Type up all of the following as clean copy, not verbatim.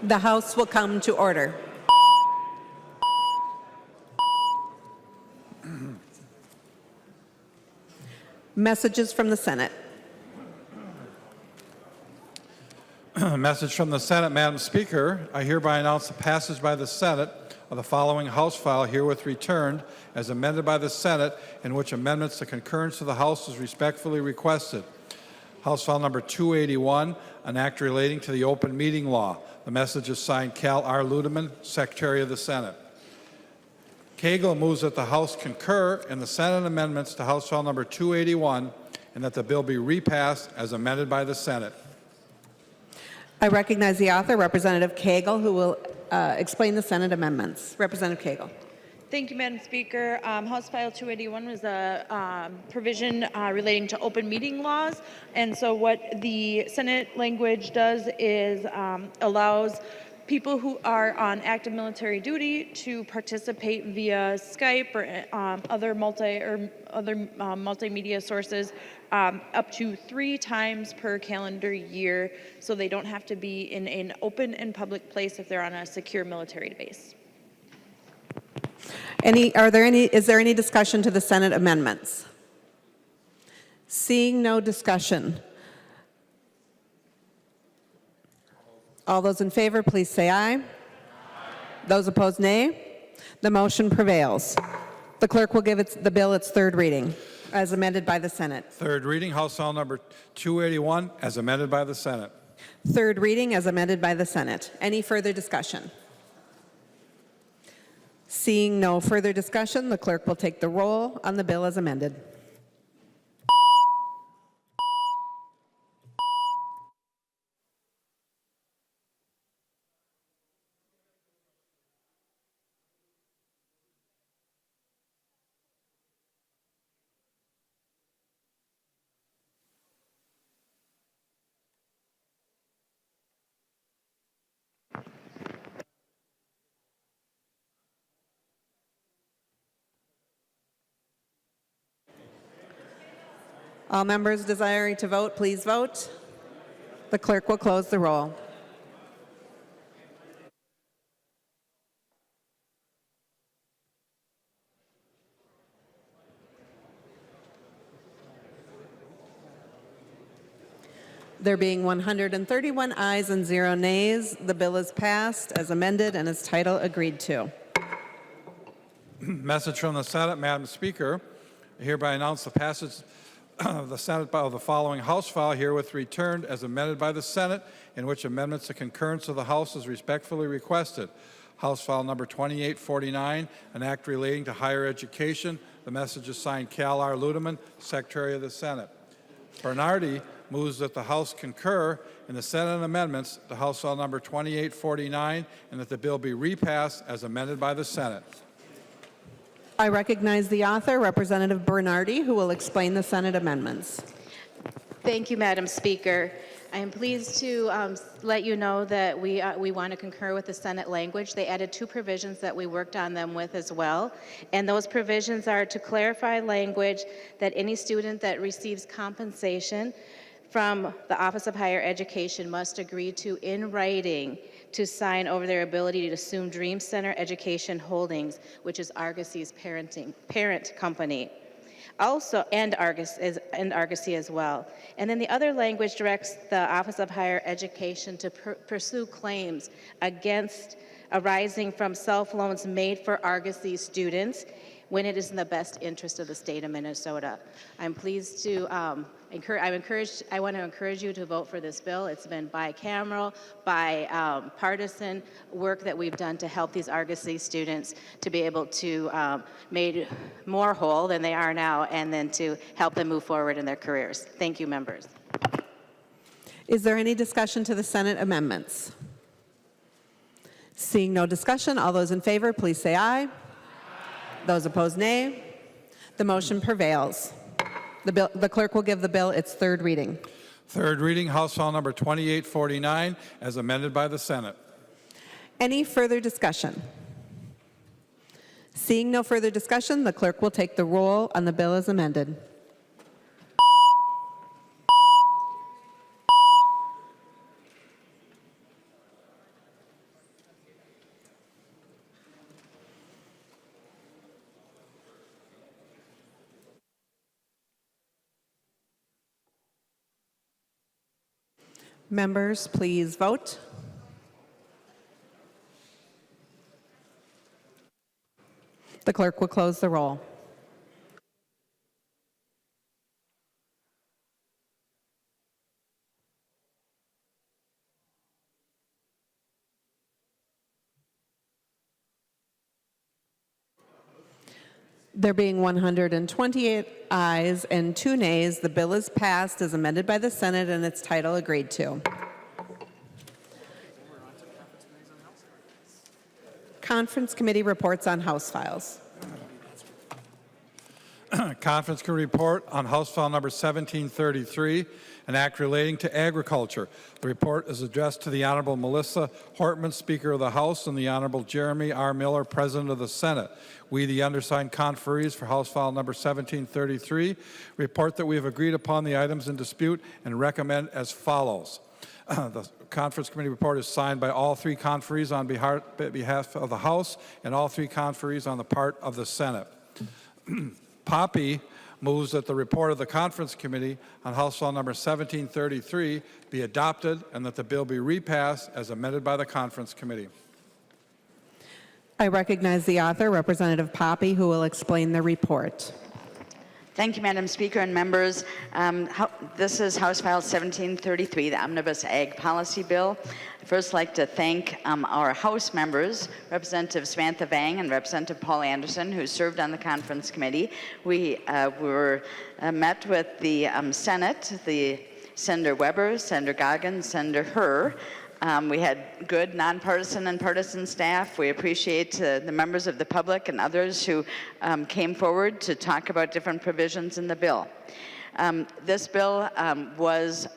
The House will come to order. Messages from the Senate. Message from the Senate, Madam Speaker. I hereby announce the passage by the Senate of the following House file herewith returned as amended by the Senate, in which amendments to concurrence of the House is respectfully requested. House File Number 281, an act relating to the open meeting law. The message is signed Cal R. Ludeman, Secretary of the Senate. Koegel moves that the House concur in the Senate amendments to House File Number 281 and that the bill be repassed as amended by the Senate. I recognize the author, Representative Koegel, who will explain the Senate amendments. Representative Koegel. Thank you, Madam Speaker. House File 281 was a provision relating to open meeting laws. And so what the Senate language does is allows people who are on active military duty to participate via Skype or other multimedia sources up to 3 times per calendar year, so they don't have to be in an open and public place if they're on a secure military base. Is there any discussion to the Senate amendments? Seeing no discussion. All those in favor, please say aye. Aye. Those opposed, nay. The motion prevails. The clerk will give the bill its third reading, as amended by the Senate. Third reading, House File Number 281, as amended by the Senate. Third reading, as amended by the Senate. Any further discussion? Seeing no further discussion, the clerk will take the roll on the bill as amended. All members desiring to vote, please vote. The clerk will close the roll. There being 131 ayes and 0 nays, the bill is passed as amended and its title agreed to. Message from the Senate, Madam Speaker. I hereby announce the passage of the Senate of the following House file herewith returned as amended by the Senate, in which amendments to concurrence of the House is respectfully requested. House File Number 2849, an act relating to higher education. The message is signed Cal R. Ludeman, Secretary of the Senate. Bernardy moves that the House concur in the Senate amendments to House File Number 2849 and that the bill be repassed as amended by the Senate. I recognize the author, Representative Bernardy, who will explain the Senate amendments. Thank you, Madam Speaker. I am pleased to let you know that we want to concur with the Senate language. They added 2 provisions that we worked on them with as well. And those provisions are to clarify language that any student that receives compensation from the Office of Higher Education must agree to, in writing, to sign over their ability to assume Dream Center Education Holdings, which is Argosy's parent company. Also, and Argosy as well. And then the other language directs the Office of Higher Education to pursue claims arising from self-loans made for Argosy students when it is in the best interest of the state of Minnesota. I'm pleased to I want to encourage you to vote for this bill. It's been bicameral, bipartisan work that we've done to help these Argosy students to be able to made more whole than they are now, and then to help them move forward in their careers. Thank you, members. Is there any discussion to the Senate amendments? Seeing no discussion, all those in favor, please say aye. Aye. Those opposed, nay. The motion prevails. The clerk will give the bill its third reading. Third reading, House File Number 2849, as amended by the Senate. Any further discussion? Seeing no further discussion, the clerk will take the roll on the bill as amended. Members, please vote. The clerk will close the roll. There being 128 ayes and 2 nays, the bill is passed as amended by the Senate and its title agreed to. Conference Committee reports on House files. Conference Committee report on House File number 1733, an act relating to agriculture. The report is addressed to the Honorable Melissa Hortman, Speaker of the House, and the Honorable Jeremy R. Miller, President of the Senate. We, the undersigned conferees for House File number 1733, report that we have agreed upon the items in dispute and recommend as follows. The Conference Committee report is signed by all 3 conferees on behalf of the House and all 3 conferees on the part of the Senate. Poppe moves that the report of the Conference Committee on House File number 1733 be adopted and that the bill be repassed as amended by the Conference Committee. I recognize the author, Representative Poppe, who will explain the report. Thank you, Madam Speaker and members. This is House File 1733, the Omnibus Ag Policy Bill. I'd first like to thank our House members, Representative Samantha Vang and Representative Paul Anderson, who served on the Conference Committee. We were met with the Senate, the Senator Weber, Senator Goggins, Senator Herr. We had good nonpartisan and partisan staff. We appreciate the members of the public and others who came forward to talk about different provisions in the bill. This bill was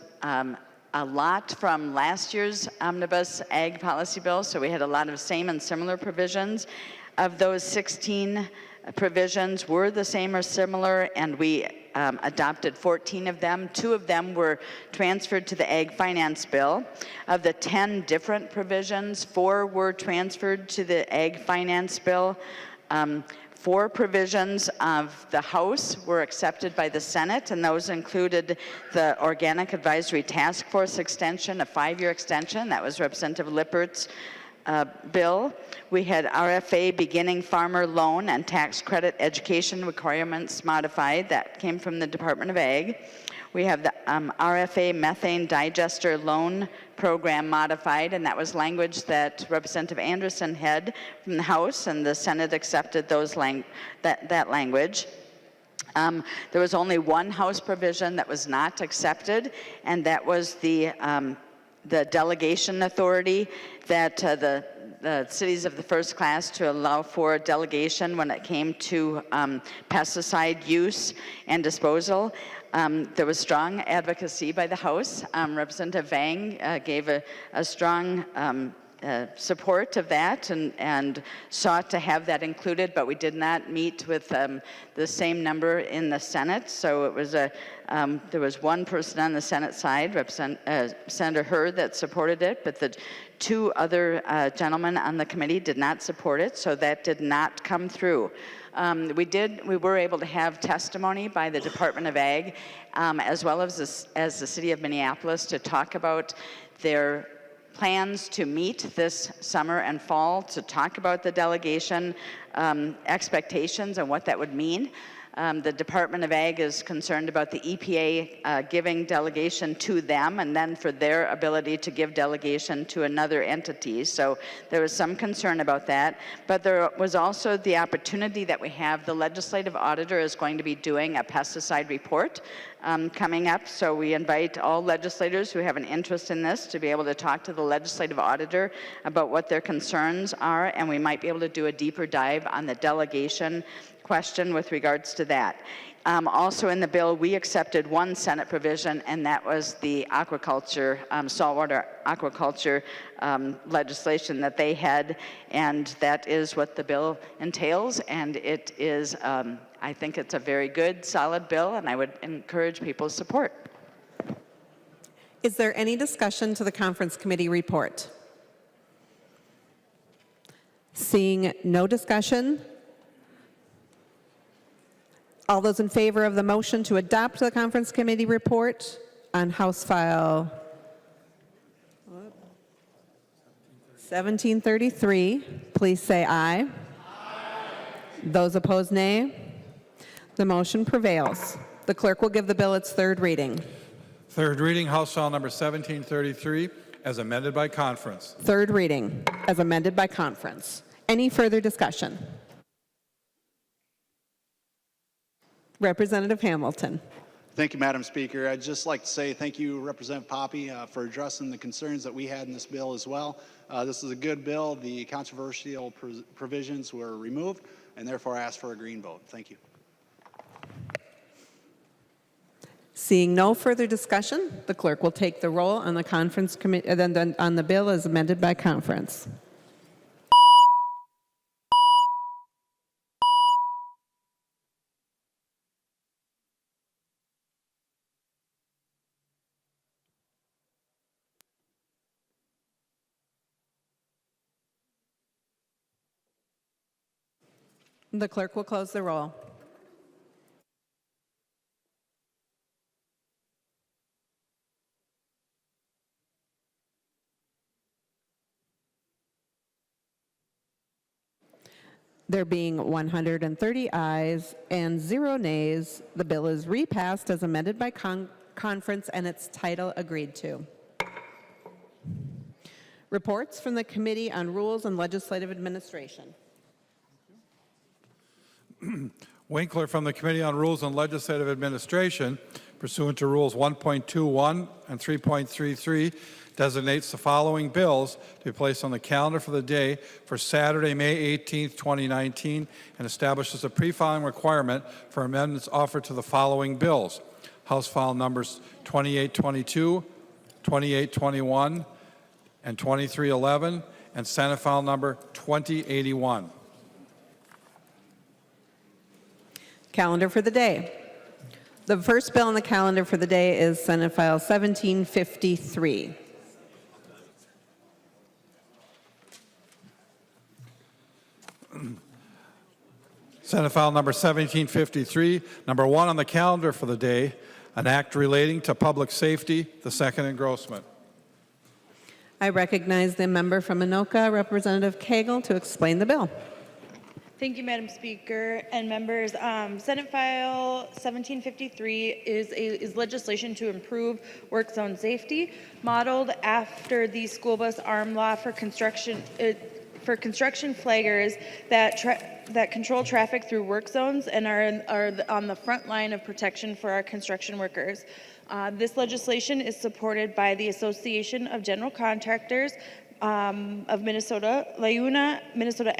a lot from last year's Omnibus Ag Policy Bill, so we had a lot of same and similar provisions. Of those 16 provisions were the same or similar, and we adopted 14 of them. 2 of them were transferred to the Ag Finance Bill. Of the 10 different provisions, 4 were transferred to the Ag Finance Bill. 4 provisions of the House were accepted by the Senate, and those included the Organic Advisory Task Force extension, a 5-year extension. That was Representative Lippert's bill. We had RFA beginning farmer loan and tax credit education requirements modified. That came from the Department of Ag. We have the RFA methane digester loan program modified, and that was language that Representative Anderson had from the House, and the Senate accepted those that language. There was only one House provision that was not accepted, and that was the delegation authority that the cities of the first class to allow for delegation when it came to pesticide use and disposal. There was strong advocacy by the House. Representative Vang gave a strong support of that and sought to have that included, but we did not meet with the same number in the Senate. So it was there was one person on the Senate side, Senator Herr, that supported it, but the 2 other gentlemen on the committee did not support it, so that did not come through. We were able to have testimony by the Department of Ag, as well as the City of Minneapolis, to talk about their plans to meet this summer and fall, to talk about the delegation expectations and what that would mean. The Department of Ag is concerned about the EPA giving delegation to them and then for their ability to give delegation to another entity. So there was some concern about that. But there was also the opportunity that we have. The legislative auditor is going to be doing a pesticide report coming up. So we invite all legislators who have an interest in this to be able to talk to the legislative auditor about what their concerns are, and we might be able to do a deeper dive on the delegation question with regards to that. Also in the bill, we accepted one Senate provision, and that was the aquaculture, saltwater aquaculture legislation that they had, and that is what the bill entails, and it is, I think it's a very good, solid bill, and I would encourage people's support. Is there any discussion to the Conference Committee report? Seeing no discussion, all those in favor of the motion to adopt the Conference Committee report on House File 1733, please say aye. Those opposed, nay. The motion prevails. The clerk will give the bill its third reading. Third reading, House File Number 1733, as amended by conference. Third reading, as amended by conference. Any further discussion? Representative Hamilton. Thank you, Madam Speaker. I'd just like to say thank you, Representative Poppe, for addressing the concerns that we had in this bill as well. This is a good bill. The controversial provisions were removed, and therefore I ask for a green vote. Thank you. Seeing no further discussion, the clerk will take the roll on the conference committee, on the bill as amended by conference. The clerk will close the roll. There being 130 ayes and 0 nays, the bill is repassed as amended by conference and its title agreed to. Reports from the Committee on Rules and Legislative Administration. Winkler from the Committee on Rules and Legislative Administration, pursuant to Rules 1.21 and 3.33, designates the following bills to be placed on the calendar for the day for Saturday, May 18th, 2019, and establishes a pre-filing requirement for amendments offered to the following bills. House File Numbers 2822, 2821, and 2311, and Senate File Number 2081. Calendar for the day. The first bill on the calendar for the day is Senate File 1753. Senate File Number 1753, number 1 on the calendar for the day, an act relating to public safety, the second engrossment. I recognize the member from Anoka, Representative Koegel, to explain the bill. Thank you, Madam Speaker and members. Senate File 1753 is legislation to improve work zone safety, modeled after the school bus arm law for construction flaggers that control traffic through work zones and are on the front line of protection for our construction workers. This legislation is supported by the Association of General Contractors of Minnesota, LIUNA, Minnesota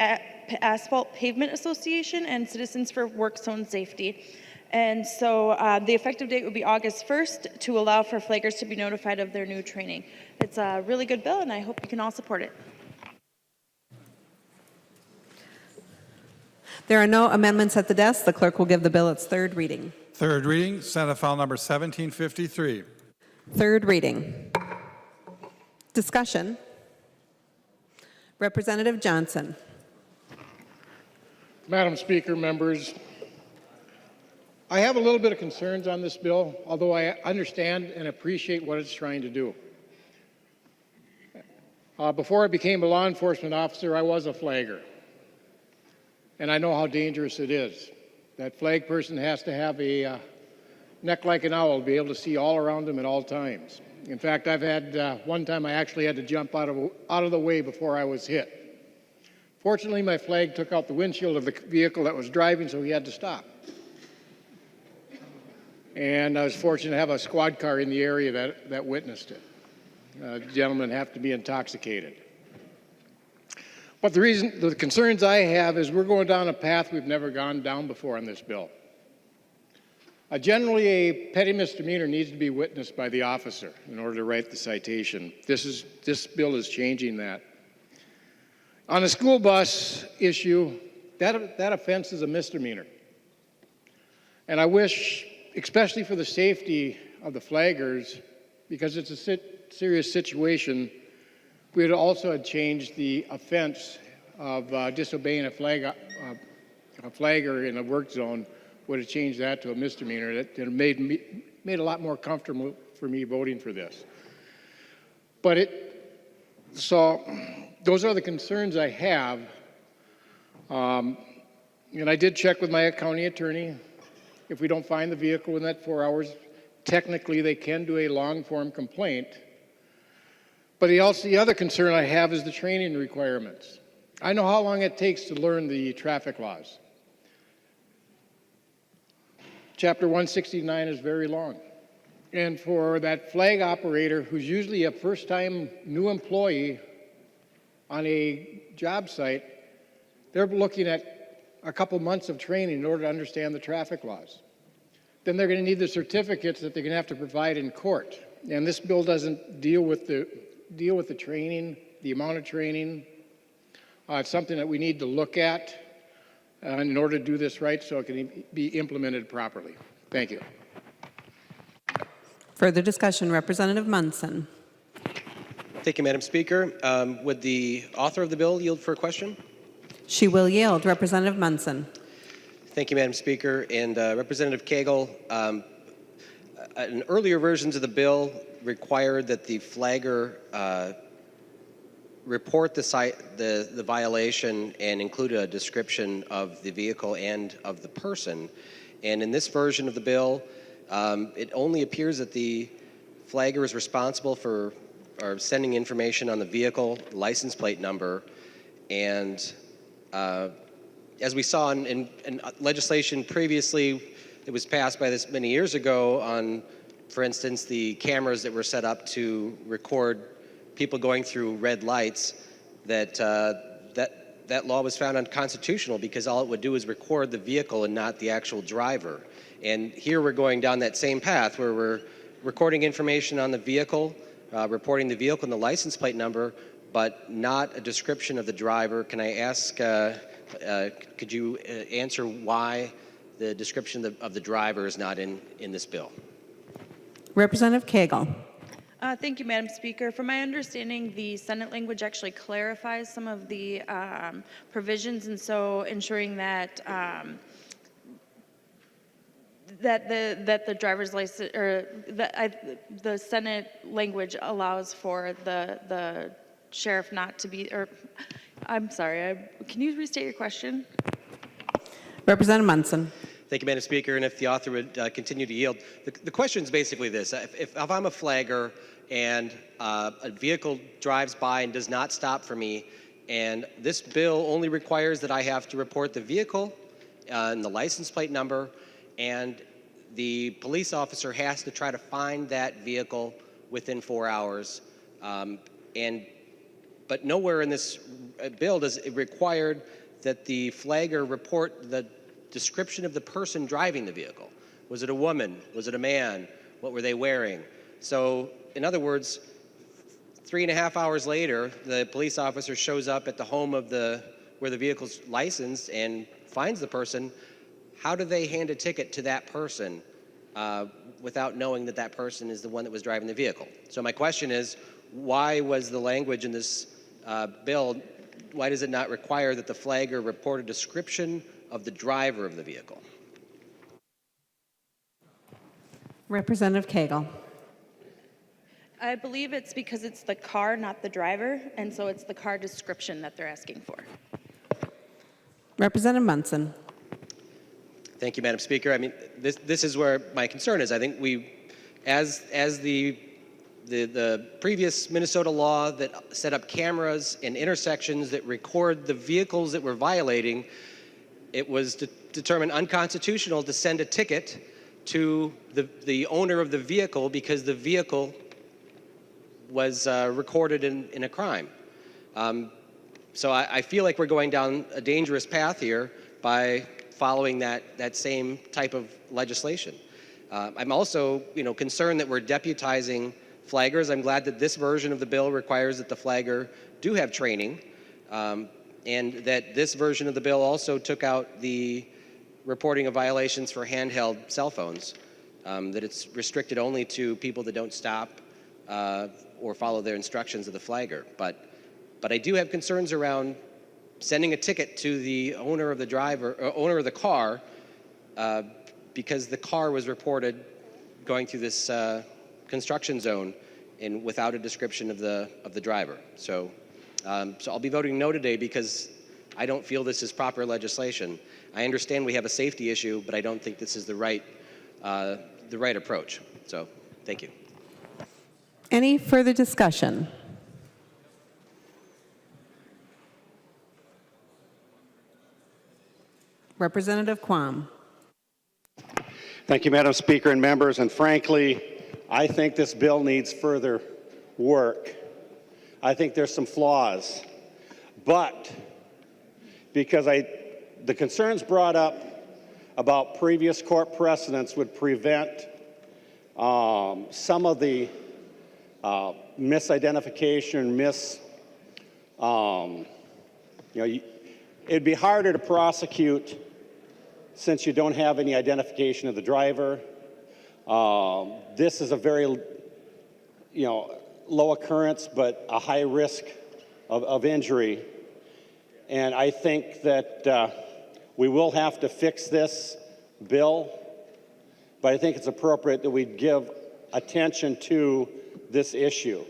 Asphalt Pavement Association, and Citizens for Work Zone Safety. And so the effective date would be August 1st to allow for flaggers to be notified of their new training. It's a really good bill, and I hope you can all support it. There are no amendments at the desk. The clerk will give the bill its third reading. Third reading, Senate File Number 1753. Third reading. Discussion. Representative Johnson. Madam Speaker, members, I have a little bit of concerns on this bill, although I understand and appreciate what it's trying to do. Before I became a law enforcement officer, I was a flagger, and I know how dangerous it is. That flag person has to have a neck like an owl to be able to see all around them at all times. In fact, I've had one time I actually had to jump out of the way before I was hit. Fortunately, my flag took out the windshield of the vehicle that was driving, so he had to stop. And I was fortunate to have a squad car in the area that witnessed it. Gentlemen have to be intoxicated. But the concerns I have is we're going down a path we've never gone down before on this bill. Generally, a petty misdemeanor needs to be witnessed by the officer in order to write the citation. This bill is changing that. On a school bus issue, that offense is a misdemeanor. And I wish, especially for the safety of the flaggers, because it's a serious situation, we had also had changed the offense of disobeying a flagger in a work zone, would have changed that to a misdemeanor. That made a lot more comfortable for me voting for this. So those are the concerns I have. And I did check with my county attorney. If we don't find the vehicle in that 4 hours, technically they can do a long-form complaint. But the other concern I have is the training requirements. I know how long it takes to learn the traffic laws. Chapter 169 is very long. And for that flag operator who's usually a first-time new employee on a job site, they're looking at a couple months of training in order to understand the traffic laws. Then they're going to need the certificates that they're going to have to provide in court. And this bill doesn't deal with the training, the amount of training. It's something that we need to look at in order to do this right so it can be implemented properly. Thank you. Further discussion, Representative Munson. Thank you, Madam Speaker. Would the author of the bill yield for a question? She will yield. Representative Munson. Thank you, Madam Speaker. And Representative Koegel, in earlier versions of the bill required that the flagger report the violation and include a description of the vehicle and of the person. And in this version of the bill, it only appears that the flagger is responsible for sending information on the vehicle, license plate number, and as we saw in legislation previously that was passed by this many years ago on, for instance, the cameras that were set up to record people going through red lights, that law was found unconstitutional because all it would do is record the vehicle and not the actual driver. And here we're going down that same path where we're recording information on the vehicle, reporting the vehicle and the license plate number, but not a description of the driver. Can I ask, could you answer why the description of the driver is not in this bill? Representative Koegel. Thank you, Madam Speaker. From my understanding, the Senate language actually clarifies some of the provisions, and so ensuring that that the driver's license or the Senate language allows for the sheriff not to be. Or, I'm sorry. Can you restate your question? Representative Munson. Thank you, Madam Speaker. And if the author would continue to yield, the question is basically this. If I'm a flagger and a vehicle drives by and does not stop for me, and this bill only requires that I have to report the vehicle and the license plate number, and the police officer has to try to find that vehicle within 4 hours, but nowhere in this bill is it required that the flagger report the description of the person driving the vehicle. Was it a woman? Was it a man? What were they wearing? So, in other words, 3.5 hours later, the police officer shows up at the home of where the vehicle's licensed and finds the person. How do they hand a ticket to that person without knowing that that person is the one that was driving the vehicle? So my question is, why was the language in this bill, why does it not require that the flagger report a description of the driver of the vehicle? Representative Koegel. I believe it's because it's the car, not the driver, and so it's the car description that they're asking for. Representative Munson. Thank you, Madam Speaker. I mean, this is where my concern is. I think as the previous Minnesota law that set up cameras in intersections that record the vehicles that were violating, it was determined unconstitutional to send a ticket to the owner of the vehicle because the vehicle was recorded in a crime. So I feel like we're going down a dangerous path here by following that same type of legislation. I'm also, concerned that we're deputizing flaggers. I'm glad that this version of the bill requires that the flagger do have training, and that this version of the bill also took out the reporting of violations for handheld cell phones, that it's restricted only to people that don't stop or follow their instructions of the flagger. But I do have concerns around sending a ticket to the owner of the owner of the car, because the car was reported going through this construction zone and without a description of the driver. So So I'll be voting no today because I don't feel this is proper legislation. I understand we have a safety issue, but I don't think this is the right approach. So thank you. Any further discussion? Representative Quam. Thank you, Madam Speaker and members. And frankly, I think this bill needs further work. I think there's some flaws. But because the concerns brought up about previous court precedents would prevent some of the misidentification, it'd be harder to prosecute since you don't have any identification of the driver. This is a very, low occurrence, but a high risk of injury. And I think that we will have to fix this bill, but I think it's appropriate that we give attention to this issue.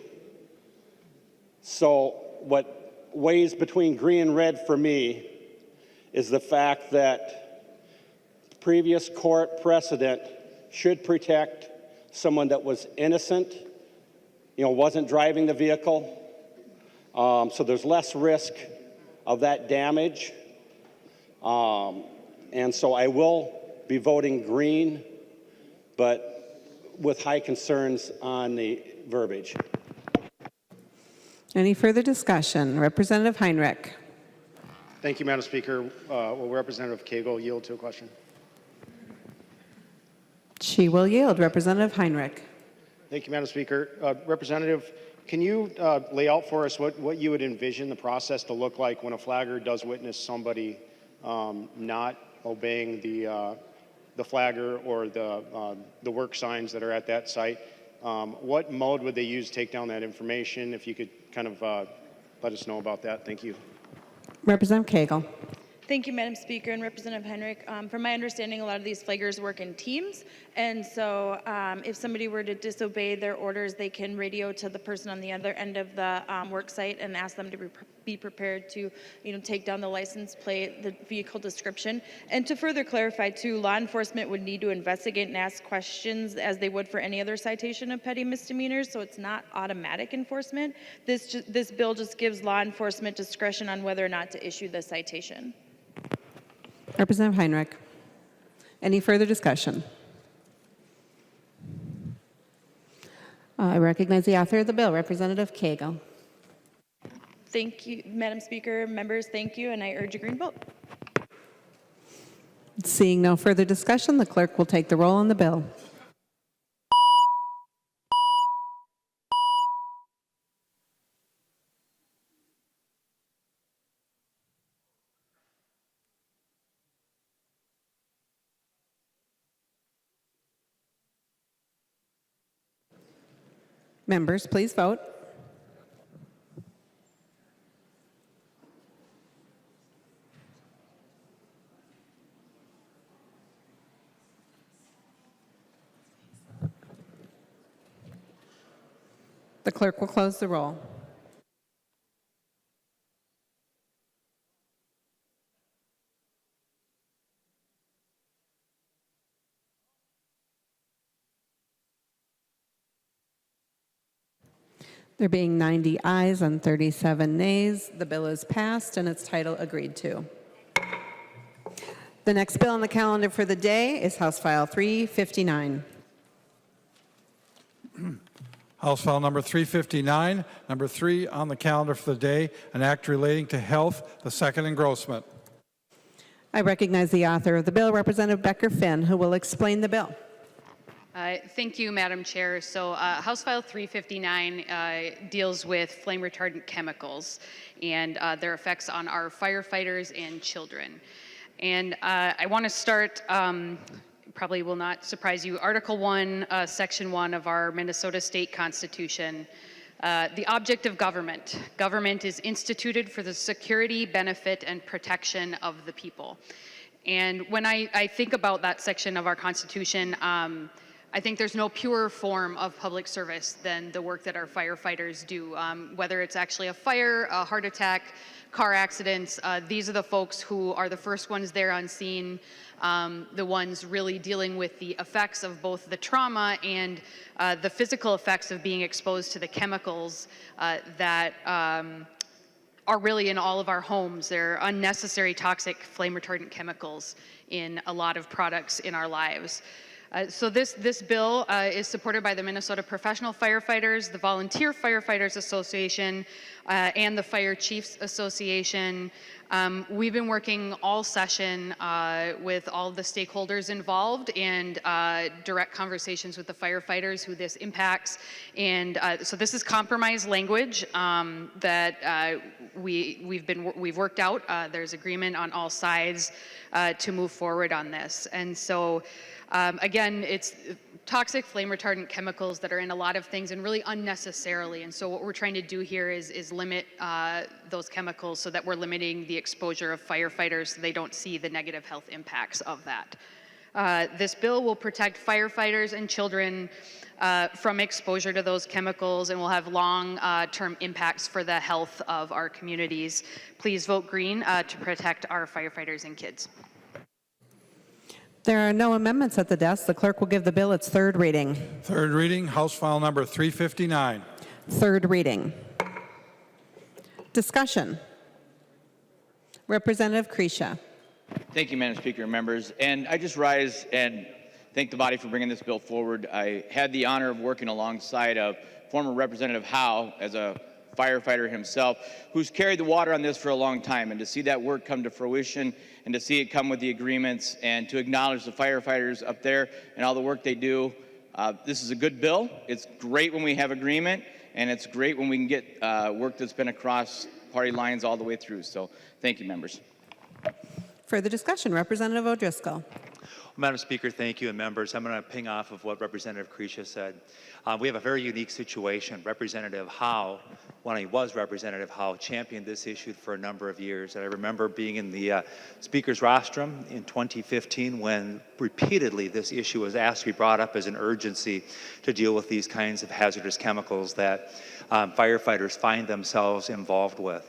So what weighs between green and red for me is the fact that previous court precedent should protect someone that was innocent, wasn't driving the vehicle. So there's less risk of that damage. And so I will be voting green, but with high concerns on the verbiage. Any further discussion? Representative Heinrich. Thank you, Madam Speaker. Will Representative Koegel yield to a question? She will yield. Representative Heinrich. Thank you, Madam Speaker. Representative, can you lay out for us what you would envision the process to look like when a flagger does witness somebody not obeying the flagger or the work signs that are at that site? What mode would they use to take down that information? If you could kind of let us know about that. Thank you. Representative Koegel. Thank you, Madam Speaker and Representative Heinrich. From my understanding, a lot of these flaggers work in teams, and so if somebody were to disobey their orders, they can radio to the person on the other end of the work site and ask them to be prepared to, take down the license plate, the vehicle description. And to further clarify, too, law enforcement would need to investigate and ask questions as they would for any other citation of petty misdemeanors, so it's not automatic enforcement. This bill just gives law enforcement discretion on whether or not to issue the citation. Representative Heinrich. Any further discussion? I recognize the author of the bill, Representative Koegel. Thank you, Madam Speaker. Members, thank you, and I urge a green vote. Seeing no further discussion, the clerk will take the roll on the bill. Members, please vote. The clerk will close the roll. There being 90 ayes and 37 nays, the bill is passed and its title agreed to. The next bill on the calendar for the day is House File 359. House File number 359, number 3 on the calendar for the day, an act relating to health, the second engrossment. I recognize the author of the bill, Representative Becker-Finn, who will explain the bill. Thank you, Madam Chair. So House File 359 deals with flame-retardant chemicals and their effects on our firefighters and children. And I want to start, probably will not surprise you, Article 1, Section 1 of our Minnesota State Constitution. The object of government. Government is instituted for the security, benefit, and protection of the people. And when I think about that section of our Constitution, I think there's no purer form of public service than the work that our firefighters do. Whether it's actually a fire, a heart attack, car accidents, these are the folks who are the first ones there on scene, the ones really dealing with the effects of both the trauma and the physical effects of being exposed to the chemicals that are really in all of our homes. They're unnecessary toxic flame retardant chemicals in a lot of products in our lives. So this bill is supported by the Minnesota Professional Firefighters, the Volunteer Firefighters Association, and the Fire Chiefs Association. We've been working all session with all the stakeholders involved and direct conversations with the firefighters who this impacts. And so this is compromise language that we've worked out. There's agreement on all sides to move forward on this. And so again, it's toxic flame retardant chemicals that are in a lot of things and really unnecessarily. And so what we're trying to do here is limit those chemicals so that we're limiting the exposure of firefighters so they don't see the negative health impacts of that. This bill will protect firefighters and children from exposure to those chemicals and will have long-term impacts for the health of our communities. Please vote green to protect our firefighters and kids. There are no amendments at the desk. The clerk will give the bill its third reading. Third reading, House File Number 359. Third reading. Discussion. Representative Kresha. Thank you, Madam Speaker and members. And I just rise and thank the body for bringing this bill forward. I had the honor of working alongside of former Representative Howe as a firefighter himself, who's carried the water on this for a long time, and to see that work come to fruition and to see it come with the agreements and to acknowledge the firefighters up there and all the work they do. This is a good bill. It's great when we have agreement, and it's great when we can get work that's been across party lines all the way through. So thank you, members. Further discussion. Representative O'Driscoll. Madam Speaker, thank you, and members. I'm going to ping off of what Representative Kresha said. We have a very unique situation. Representative Howe, when he was Representative Howe, championed this issue for a number of years. And I remember being in the Speaker's rostrum in 2015 when repeatedly this issue was asked to be brought up as an urgency to deal with these kinds of hazardous chemicals that firefighters find themselves involved with.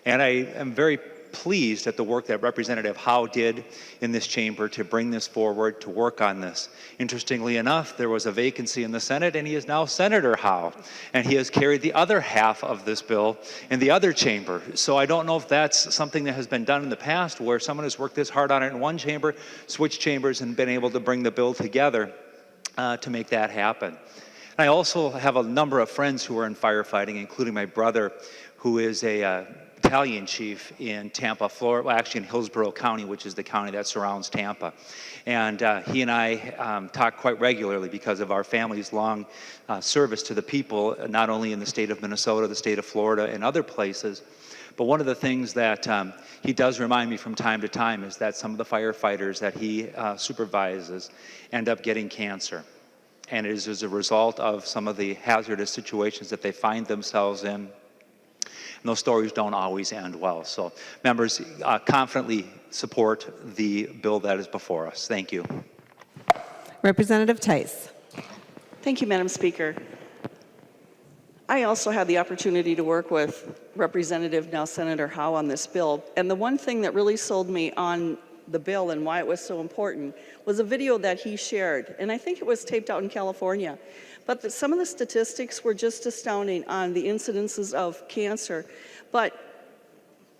And I am very pleased at the work that Representative Howe did in this chamber to bring this forward, to work on this. Interestingly enough, there was a vacancy in the Senate, and he is now Senator Howe, and he has carried the other half of this bill in the other chamber. So I don't know if that's something that has been done in the past, where someone has worked this hard on it in one chamber, switched chambers, and been able to bring the bill together to make that happen. And I also have a number of friends who are in firefighting, including my brother, who is a battalion chief in Tampa, Florida, well, actually in Hillsborough County, which is the county that surrounds Tampa. And he and I talk quite regularly because of our family's long service to the people, not only in the state of Minnesota, the state of Florida, and other places. But one of the things that he does remind me from time to time is that some of the firefighters that he supervises end up getting cancer. And it is as a result of some of the hazardous situations that they find themselves in. And those stories don't always end well. So members confidently support the bill that is before us. Thank you. Representative Tice. Thank you, Madam Speaker. I also had the opportunity to work with Representative, now Senator Howe, on this bill. And the one thing that really sold me on the bill and why it was so important was a video that he shared. And I think it was taped out in California. But some of the statistics were just astounding on the incidences of cancer. But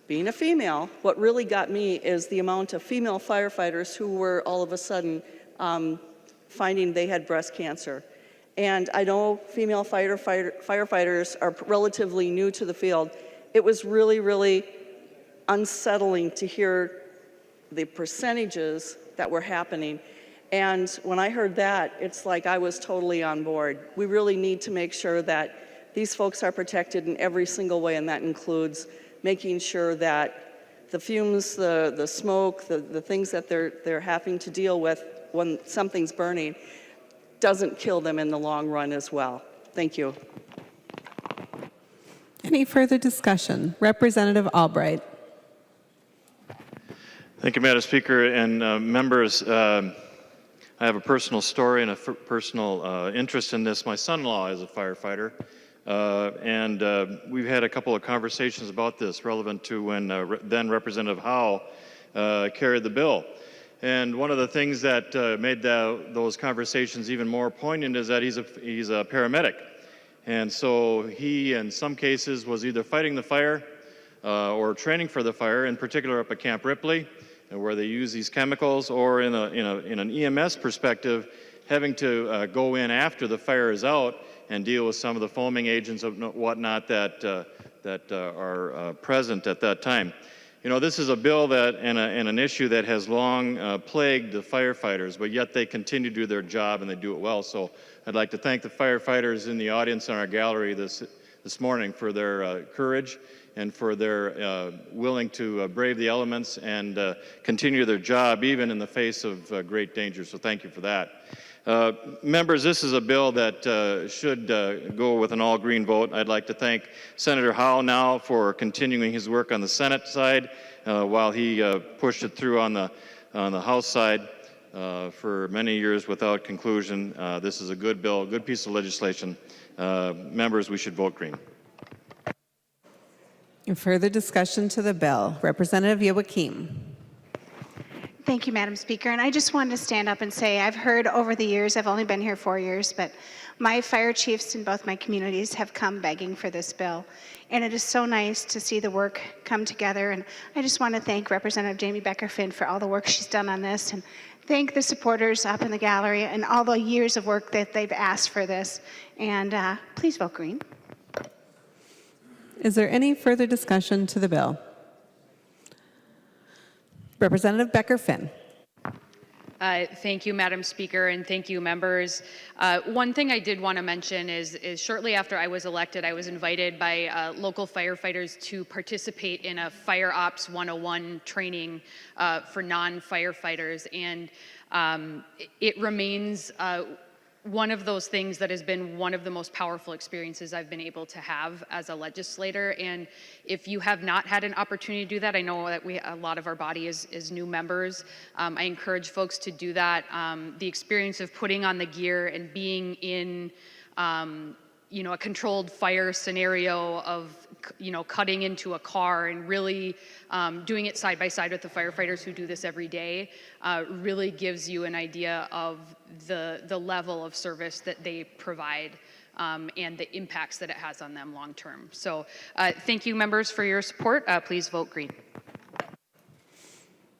being a female, what really got me is the amount of female firefighters who were all of a sudden finding they had breast cancer. And I know female firefighters are relatively new to the field. It was really, really unsettling to hear the percentages that were happening. And when I heard that, it's like I was totally on board. We really need to make sure that these folks are protected in every single way, and that includes making sure that the fumes, the smoke, the things that they're having to deal with when something's burning doesn't kill them in the long run as well. Thank you. Any further discussion? Representative Albright. Thank you, Madam Speaker and members. I have a personal story and a personal interest in this. My son-in-law is a firefighter, and we've had a couple of conversations about this relevant to when then Representative Howe carried the bill. And one of the things that made those conversations even more poignant is that he's a paramedic. And so he, in some cases, was either fighting the fire or training for the fire, in particular up at Camp Ripley, where they use these chemicals, or in an EMS perspective, having to go in after the fire is out and deal with some of the foaming agents and whatnot that are present at that time. You know, this is a bill that and an issue that has long plagued the firefighters, but yet they continue to do their job and they do it well. So I'd like to thank the firefighters in the audience in our gallery this morning for their courage and for their willing to brave the elements and continue their job even in the face of great danger. So thank you for that. Members, this is a bill that should go with an all-green vote. I'd like to thank Senator Howe now for continuing his work on the Senate side while he pushed it through on the House side for many years without conclusion. This is a good bill, good piece of legislation. Members, we should vote green. Further discussion to the bill. Representative Yoakim. Thank you, Madam Speaker. And I just wanted to stand up and say I've heard over the years, I've only been here 4 years, but my fire chiefs in both my communities have come begging for this bill. And it is so nice to see the work come together. And I just want to thank Representative Jamie Becker-Finn for all the work she's done on this, and thank the supporters up in the gallery and all the years of work that they've asked for this. And please vote green. Is there any further discussion to the bill? Representative Becker-Finn. Thank you, Madam Speaker, and thank you, members. One thing I did want to mention is shortly after I was elected, I was invited by local firefighters to participate in a Fire Ops 101 training for non-firefighters, and it remains one of those things that has been one of the most powerful experiences I've been able to have as a legislator. And if you have not had an opportunity to do that, I know that a lot of our body is new members. I encourage folks to do that. The experience of putting on the gear and being in a controlled fire scenario of cutting into a car and really doing it side by side with the firefighters who do this every day really gives you an idea of the level of service that they provide and the impacts that it has on them long term. So thank you, members, for your support. Please vote green.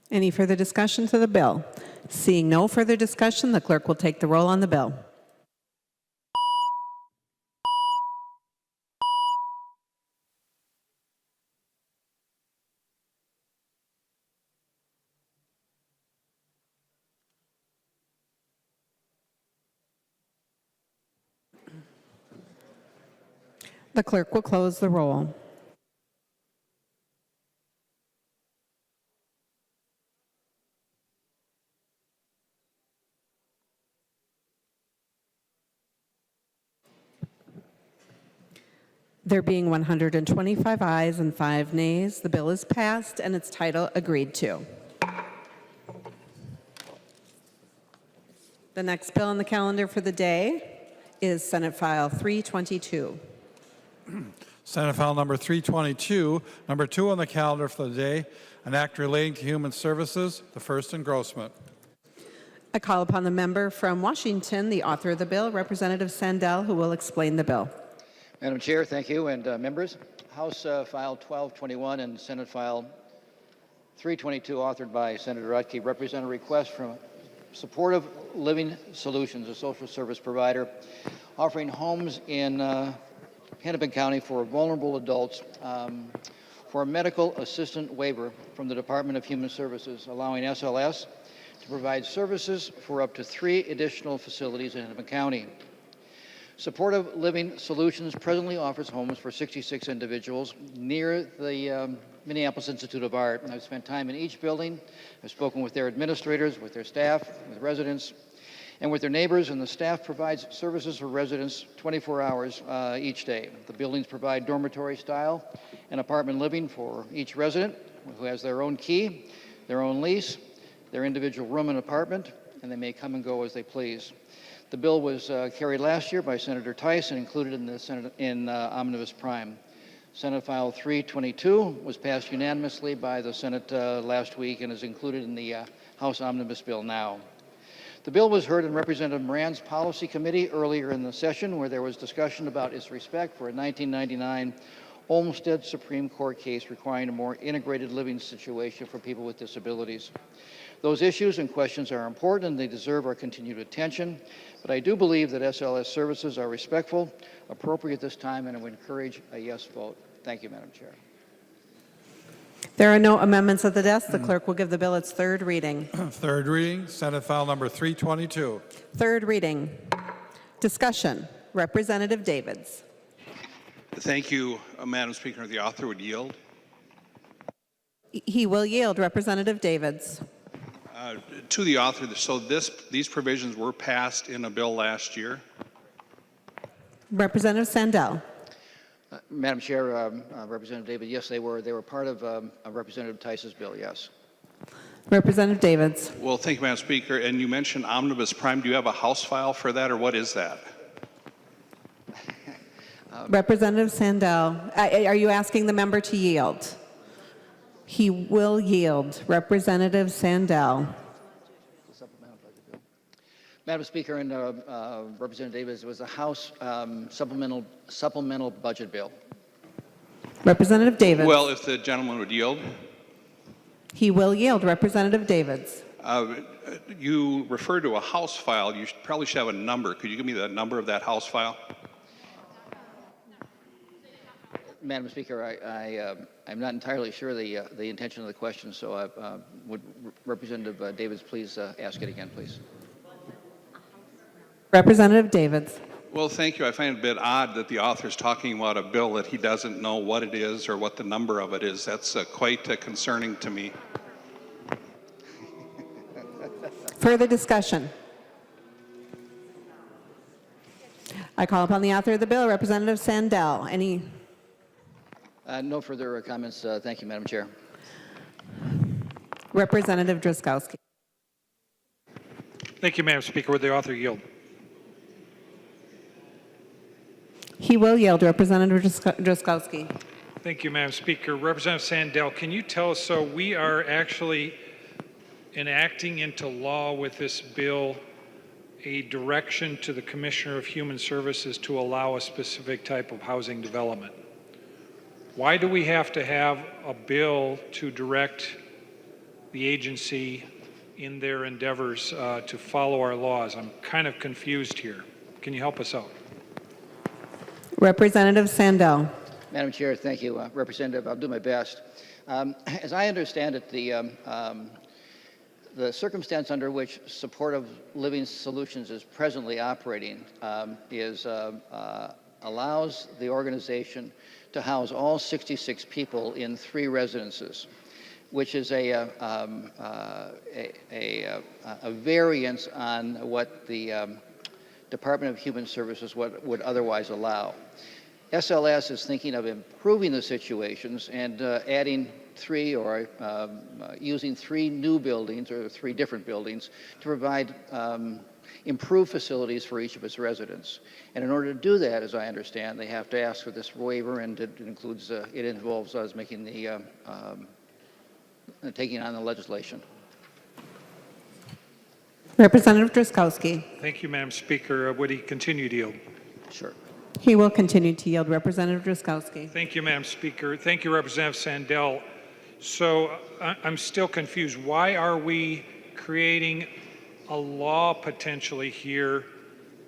Any further discussion to the bill? Seeing no further discussion, the clerk will take the roll on the bill. The clerk will close the roll. There being 125 ayes and 5 nays, the bill is passed and its title agreed to. The next bill on the calendar for the day is Senate File 322. Senate File number 322, number 2 on the calendar for the day, an act relating to human services, the first engrossment. I call upon the member from Washington, the author of the bill, Representative Sandell, who will explain the bill. Madam Chair, thank you, and members. House File 1221 and Senate File 322, authored by Senator Rutke, represent a request from Supportive Living Solutions, a social service provider, offering homes in Hennepin County for vulnerable adults for a medical assistant waiver from the Department of Human Services, allowing SLS to provide services for up to 3 additional facilities in Hennepin County. Supportive Living Solutions presently offers homes for 66 individuals near the Minneapolis Institute of Art. And I've spent time in each building. I've spoken with their administrators, with their staff, with residents, and with their neighbors, and the staff provides services for residents 24 hours each day. The buildings provide dormitory style and apartment living for each resident who has their own key, their own lease, their individual room and apartment, and they may come and go as they please. The bill was carried last year by Senator Tice and included in the Senate in Omnibus Prime. Senate File 322 was passed unanimously by the Senate last week and is included in the House Omnibus Bill now. The bill was heard in Representative Moran's Policy Committee earlier in the session, where there was discussion about its respect for a 1999 Olmsted Supreme Court case requiring a more integrated living situation for people with disabilities. Those issues and questions are important and they deserve our continued attention, but I do believe that SLS services are respectful, appropriate this time, and I would encourage a yes vote. Thank you, Madam Chair. There are no amendments at the desk. The clerk will give the bill its third reading. Third reading, Senate File number 322. Third reading. Discussion. Representative Davids. Thank you, Madam Speaker. The author would yield. He will yield. Representative Davids. To the author, so these provisions were passed in a bill last year. Representative Sandell. Madam Chair, Representative David, yes, they were part of Representative Tice's bill, yes. Representative Davids. Well, thank you, Madam Speaker. And you mentioned Omnibus Prime. Do you have a House file for that, or what is that? Representative Sandell. Are you asking the member to yield? He will yield. Representative Sandell. Madam Speaker, and Representative Davis, it was a House supplemental budget bill. Representative Davids. Well, if the gentleman would yield. He will yield. Representative Davids. You referred to a House file. You probably should have a number. Could you give me the number of that House file? Madam Speaker, I'm not entirely sure the intention of the question, so would Representative Davids please ask it again, please? Representative Davids. Well, thank you. I find it a bit odd that the author is talking about a bill that he doesn't know what it is or what the number of it is. That's quite concerning to me. Further discussion. I call upon the author of the bill, Representative Sandell. Any? No further comments. Thank you, Madam Chair. Representative Drazkowski. Thank you, Madam Speaker. Would the author yield? He will yield. Representative Drazkowski. Thank you, Madam Speaker. Representative Sandell, can you tell us, so we are actually enacting into law with this bill a direction to the Commissioner of Human Services to allow a specific type of housing development? Why do we have to have a bill to direct the agency in their endeavors to follow our laws? I'm kind of confused here. Can you help us out? Representative Sandell. Madam Chair, thank you. Representative, I'll do my best. As I understand it, the circumstance under which Supportive Living Solutions is presently operating allows the organization to house all 66 people in 3 residences, which is a variance on what the Department of Human Services would otherwise allow. SLS is thinking of improving the situations and adding 3 or using 3 new buildings or 3 different buildings to provide improved facilities for each of its residents. And in order to do that, as I understand, they have to ask for this waiver, and it involves us making taking on the legislation. Representative Drazkowski. Thank you, Madam Speaker. Would he continue to yield? Sure. He will continue to yield. Representative Drazkowski. Thank you, Madam Speaker. Thank you, Representative Sandell. So I'm still confused. Why are we creating a law potentially here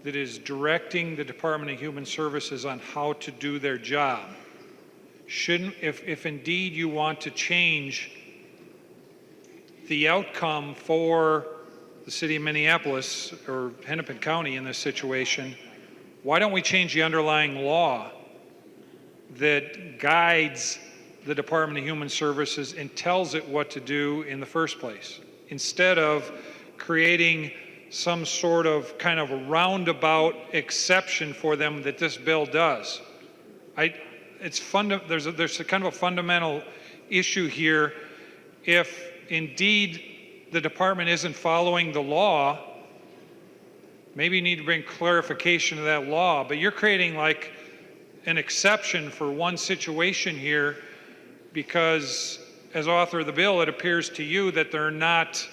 that is directing the Department of Human Services on how to do their job? Shouldn't, if indeed you want to change the outcome for the city of Minneapolis or Hennepin County in this situation, why don't we change the underlying law that guides the Department of Human Services and tells it what to do in the first place, instead of creating some sort of kind of a roundabout exception for them that this bill does? There's a kind of a fundamental issue here. If indeed the department isn't following the law, maybe you need to bring clarification to that law, but you're creating like an exception for one situation here because as author of the bill, it appears to you that they're not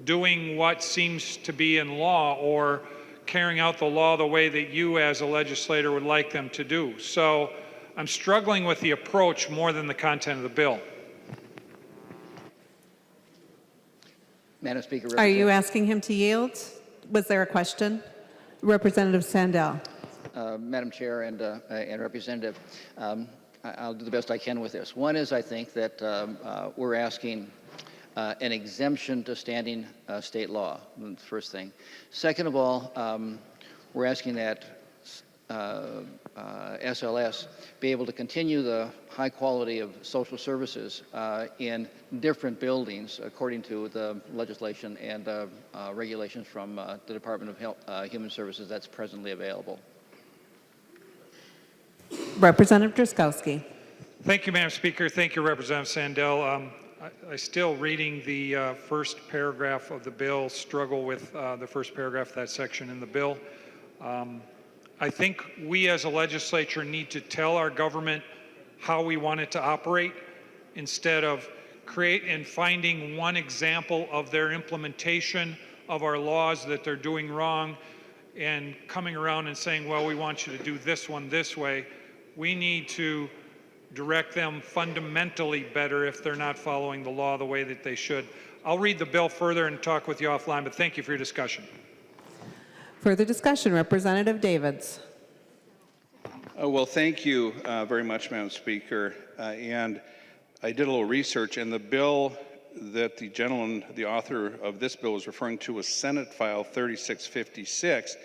doing what seems to be in law or carrying out the law the way that you as a legislator would like them to do. So I'm struggling with the approach more than the content of the bill. Madam Speaker. Are you asking him to yield? Was there a question? Representative Sandell. Madam Chair and Representative, I'll do the best I can with this. One is I think that we're asking an exemption to standing state law, the first thing. Second of all, we're asking that SLS be able to continue the high quality of social services in different buildings according to the legislation and regulations from the Department of Health, Human Services that's presently available. Representative Driscoski. Thank you, Madam Speaker. Thank you, Representative Sandell. I still, reading the first paragraph of the bill, struggle with the first paragraph of that section in the bill. I think we as a legislature need to tell our government how we want it to operate instead of finding one example of their implementation of our laws that they're doing wrong and coming around and saying, well, we want you to do this one this way. We need to direct them fundamentally better if they're not following the law the way that they should. I'll read the bill further and talk with you offline, but thank you for your discussion. Further discussion, Representative Davids. Well, thank you very much, Madam Speaker. And I did a little research, and the bill that the gentleman, the author of this bill, was referring to was Senate File 3656.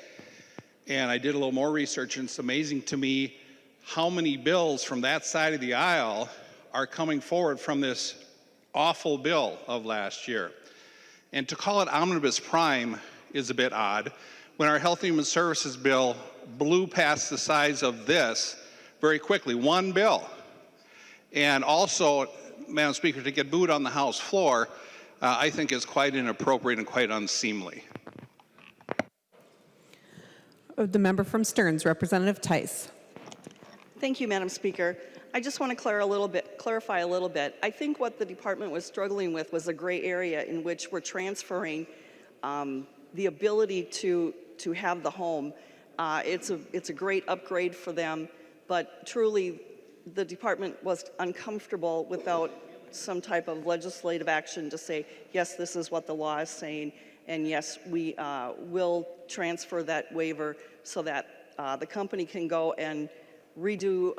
And I did a little more research, and it's amazing to me how many bills from that side of the aisle are coming forward from this awful bill of last year. And to call it Omnibus Prime is a bit odd when our Health and Human Services bill blew past the size of this very quickly, one bill. And also, Madam Speaker, to get booed on the House floor, I think is quite inappropriate and quite unseemly. The member from Stearns, Representative Tice. Thank you, Madam Speaker. I just want to clarify a little bit. I think what the department was struggling with was a gray area in which we're transferring the ability to have the home. It's a great upgrade for them, but truly the department was uncomfortable without some type of legislative action to say, yes, this is what the law is saying, and yes, we will transfer that waiver so that the company can go and redo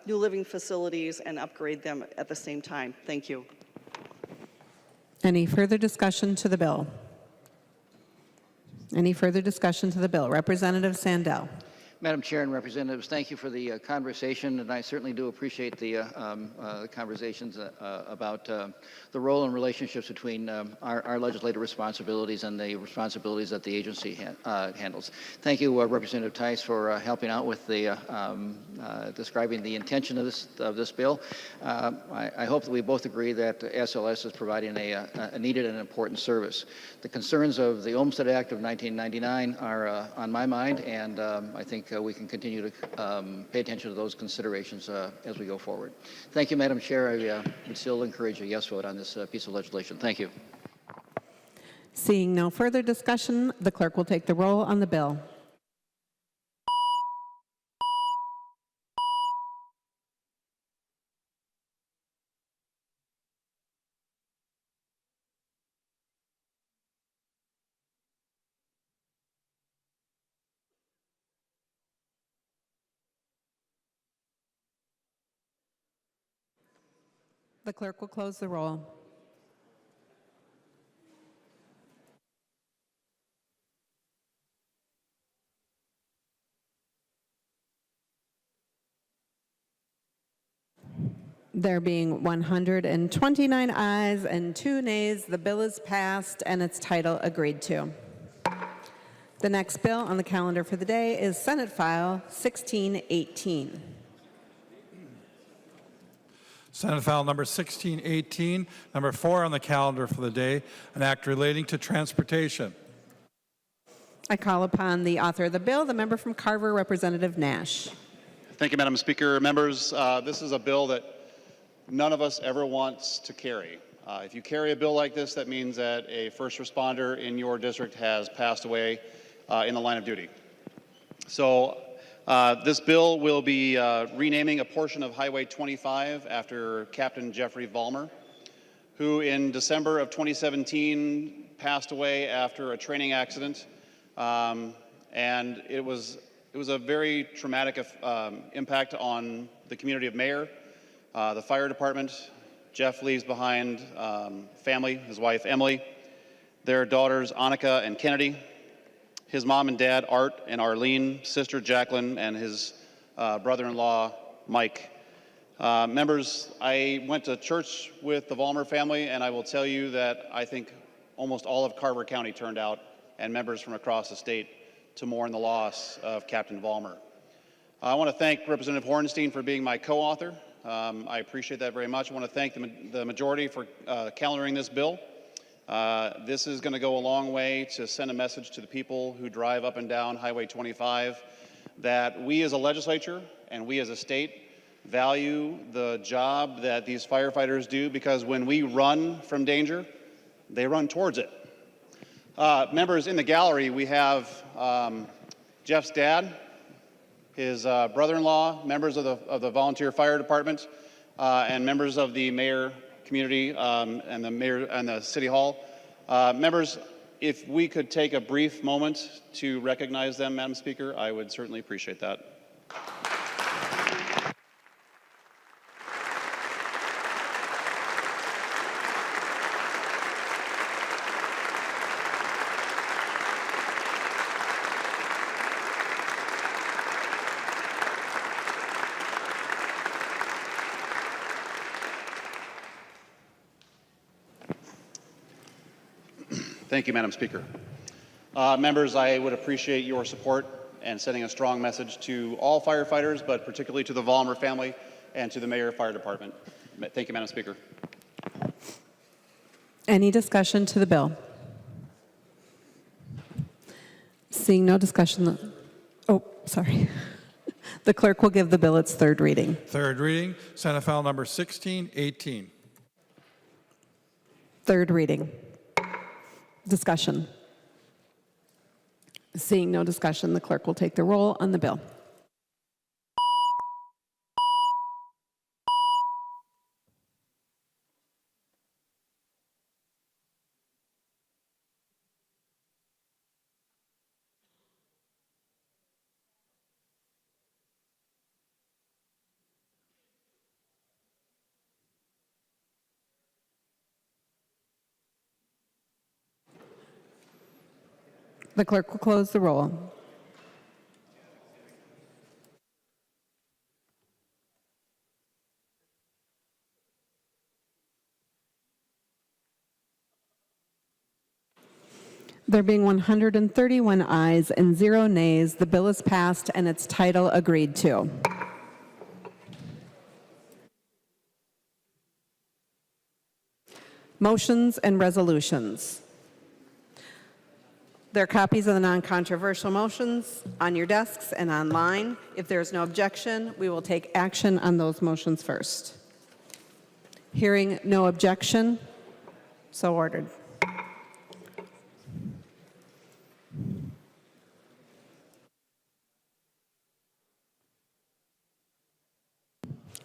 new living facilities and upgrade them at the same time. Thank you. Any further discussion to the bill? Any further discussion to the bill? Representative Sandell. Madam Chair and Representatives, thank you for the conversation, and I certainly do appreciate the conversations about the role and relationships between our legislative responsibilities and the responsibilities that the agency handles. Thank you, Representative Tice, for helping out with the describing the intention of this bill. I hope that we both agree that SLS is providing a needed and important service. The concerns of the Olmstead Act of 1999 are on my mind, and I think we can continue to pay attention to those considerations as we go forward. Thank you, Madam Chair. I would still encourage a yes vote on this piece of legislation. Thank you. Seeing no further discussion, the clerk will take the roll on the bill. The clerk will close the roll. There being 129 ayes and 2 nays, the bill is passed and its title agreed to. The next bill on the calendar for the day is Senate File 1618. Senate File number 1618, number 4 on the calendar for the day, an act relating to transportation. I call upon the author of the bill, the member from Carver, Representative Nash. Thank you, Madam Speaker. Members, this is a bill that none of us ever wants to carry. If you carry a bill like this, that means that a first responder in your district has passed away in the line of duty. So this bill will be renaming a portion of Highway 25 after Captain Jeffery Vollmer, who in December of 2017 passed away after a training accident. And it was a very traumatic impact on the community of Mayer, the fire department. Jeff leaves behind family, his wife Emily, their daughters Annika and Kennedy, his mom and dad Art and Arlene, sister Jacqueline, and his brother-in-law Mike. Members, I went to church with the Vollmer family, and I will tell you that I think almost all of Carver County turned out, and members from across the state, to mourn the loss of Captain Vollmer. I want to thank Representative Hornstein for being my co-author. I appreciate that very much. I want to thank the majority for calendaring this bill. This is going to go a long way to send a message to the people who drive up and down Highway 25 that we as a legislature and we as a state value the job that these firefighters do, because when we run from danger, they run towards it. Members, in the gallery, we have Jeff's dad, his brother-in-law, members of the volunteer fire department, and members of the Mayer community and the Mayor and the City Hall. Members, if we could take a brief moment to recognize them, Madam Speaker, I would certainly appreciate that. Thank you, Madam Speaker. Members, I would appreciate your support and sending a strong message to all firefighters, but particularly to the Vollmer family and to the Mayer Fire Department. Thank you, Madam Speaker. Any discussion to the bill? Seeing no discussion, sorry. The clerk will give the bill its third reading. Third reading, Senate File number 1618. Third reading. Discussion. Seeing no discussion, the clerk will take the roll on the bill. The clerk will close the roll. There being 131 ayes and 0 nays, the bill is passed and its title agreed to. Motions and resolutions. There are copies of the non-controversial motions on your desks and online. If there is no objection, we will take action on those motions first. Hearing no objection, so ordered.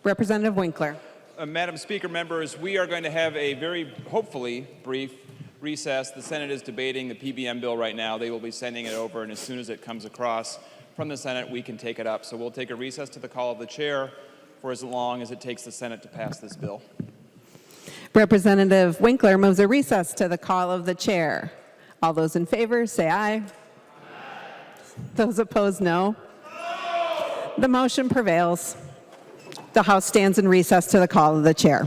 Representative Winkler. Madam Speaker, members, we are going to have a very, hopefully, brief recess. The Senate is debating the PBM bill right now. They will be sending it over, and as soon as it comes across from the Senate, we can take it up. So we'll take a recess to the call of the chair for as long as it takes the Senate to pass this bill. Representative Winkler moves a recess to the call of the chair. All those in favor, say aye. Aye. Those opposed, no. The motion prevails. The House stands in recess to the call of the chair.